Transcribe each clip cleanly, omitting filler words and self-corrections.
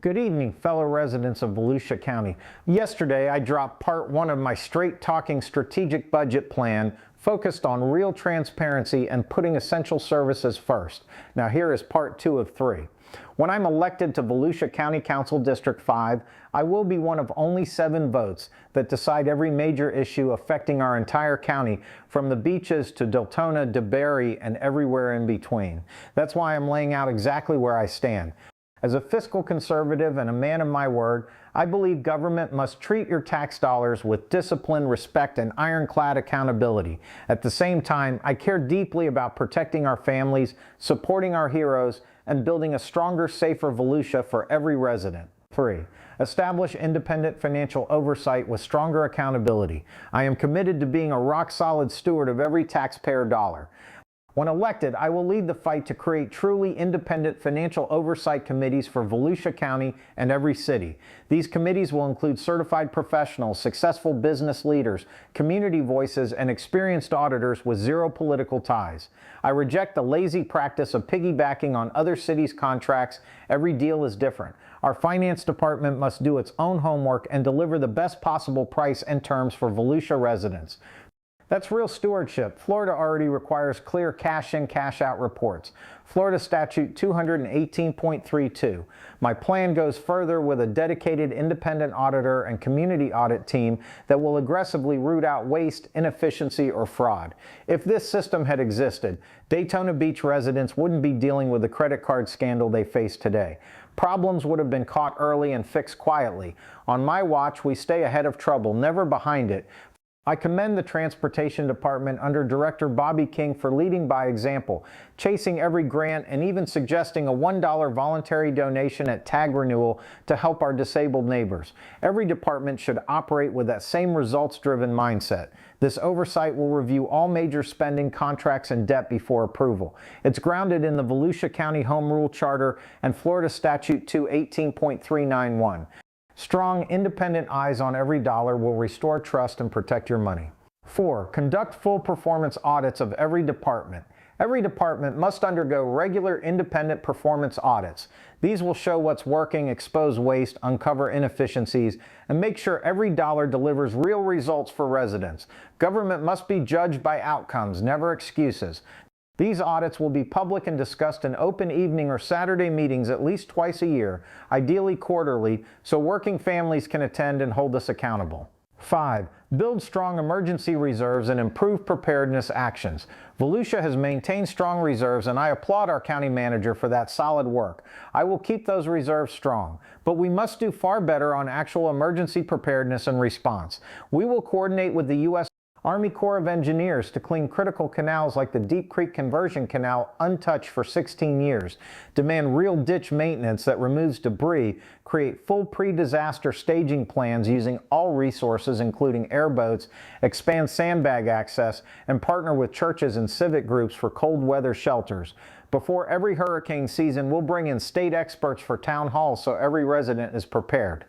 Good evening, fellow residents of Volusia County. Yesterday, I dropped part one of my straight-talking strategic budget plan focused on real transparency and putting essential services first. Now here is part two of three. When I'm elected to Volusia County Council District 5, I will be one of only 7 votes that decide every major issue affecting our entire county, from the beaches to Deltona, Debary, and everywhere in between. That's why I'm laying out exactly where I stand. As a fiscal conservative and a man of my word, I believe government must treat your tax dollars with discipline, respect, and ironclad accountability. At the same time, I care deeply about protecting our families, supporting our heroes, and building a stronger, safer Volusia for every resident. 3. Establish independent financial oversight with stronger accountability. I am committed to being a rock-solid steward of every taxpayer dollar. When elected, I will lead the fight to create truly independent financial oversight committees for Volusia County and every city. These committees will include certified professionals, successful business leaders, community voices, and experienced auditors with zero political ties. I reject the lazy practice of piggybacking on other cities' contracts. Every deal is different. Our finance department must do its own homework and deliver the best possible price and terms for Volusia residents. That's real stewardship. Florida already requires clear cash-in, cash-out reports. Florida Statute 218.32. My plan goes further with a dedicated independent auditor and community audit team that will aggressively root out waste, inefficiency, or fraud. If this system had existed, Daytona Beach residents wouldn't be dealing with the credit card scandal they face today. Problems would have been caught early and fixed quietly. On my watch, we stay ahead of trouble, never behind it. I commend the Transportation Department under Director Bobby King for leading by example, chasing every grant and even suggesting a $1 voluntary donation at tag renewal to help our disabled neighbors. Every department should operate with that same results-driven mindset. This oversight will review all major spending, contracts, and debt before approval. It's grounded in the Volusia County Home Rule Charter and Florida Statute 218.391. Strong, independent eyes on every dollar will restore trust and protect your money. 4. Conduct full performance audits of every department. Every department must undergo regular independent performance audits. These will show what's working, expose waste, uncover inefficiencies, and make sure every dollar delivers real results for residents. Government must be judged by outcomes, never excuses. These audits will be public and discussed in open evening or Saturday meetings at least twice a year, ideally quarterly, so working families can attend and hold us accountable. 5. Build strong emergency reserves and improve preparedness actions. Volusia has maintained strong reserves, and I applaud our county manager for that solid work. I will keep those reserves strong, but we must do far better on actual emergency preparedness and response. We will coordinate with the U.S. Army Corps of Engineers to clean critical canals like the Deep Creek Conversion Canal untouched for 16 years, demand real ditch maintenance that removes debris, create full pre-disaster staging plans using all resources including airboats, expand sandbag access, and partner with churches and civic groups for cold weather shelters. Before every hurricane season, we'll bring in state experts for town halls so every resident is prepared.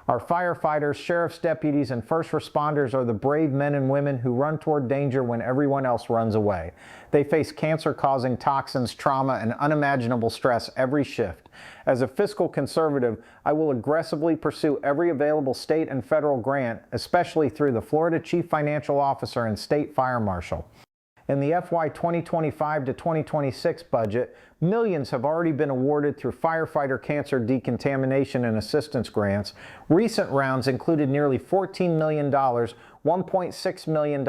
Our firefighters, sheriff's deputies, and first responders are the brave men and women who run toward danger when everyone else runs away. They face cancer-causing toxins, trauma, and unimaginable stress every shift. As a fiscal conservative, I will aggressively pursue every available state and federal grant, especially through the Florida Chief Financial Officer and State Fire Marshal. In the FY 2025 to 2026 budget, millions have already been awarded through firefighter cancer decontamination and assistance grants. Recent rounds included nearly $14 million, $1.6 million,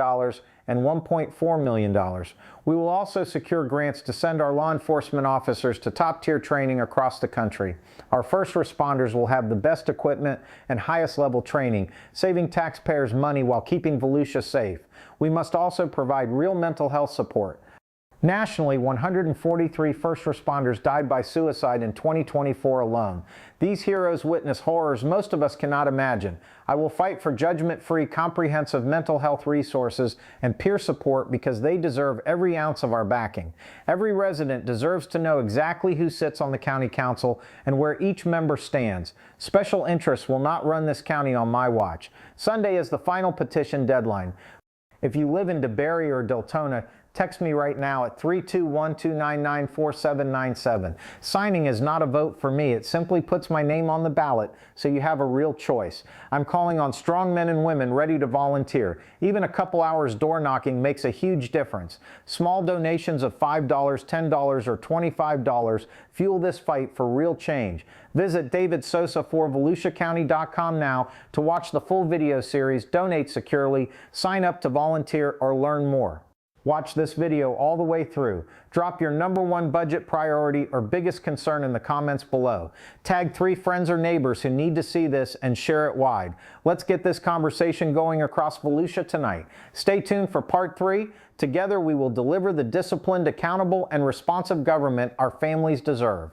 and $1.4 million. We will also secure grants to send our law enforcement officers to top-tier training across the country. Our first responders will have the best equipment and highest level training, saving taxpayers money while keeping Volusia safe. We must also provide real mental health support. Nationally, 143 first responders died by suicide in 2024 alone. These heroes witness horrors most of us cannot imagine. I will fight for judgment-free, comprehensive mental health resources and peer support because they deserve every ounce of our backing. Every resident deserves to know exactly who sits on the county council and where each member stands. Special interests will not run this county on my watch. Sunday is the final petition deadline. If you live in Debary or Deltona, Text me right now at 321-299-4797. Signing is not a vote for me. It simply puts my name on the ballot so you have a real choice. I'm calling on strong men and women ready to volunteer. Even a couple hours door knocking makes a huge difference. Small donations of $5, $10, or $25 fuel this fight for real change. Visit davidsosa4volusiacounty.com now to watch the full video series, donate securely, sign up to volunteer, or learn more. Watch this video all the way through. Drop your #1 budget priority or biggest concern in the comments below. Tag 3 friends or neighbors who need to see this and share it wide. Let's get this conversation going across Volusia tonight. Stay tuned for part 3. Together we will deliver the disciplined, accountable, and responsive government our families deserve.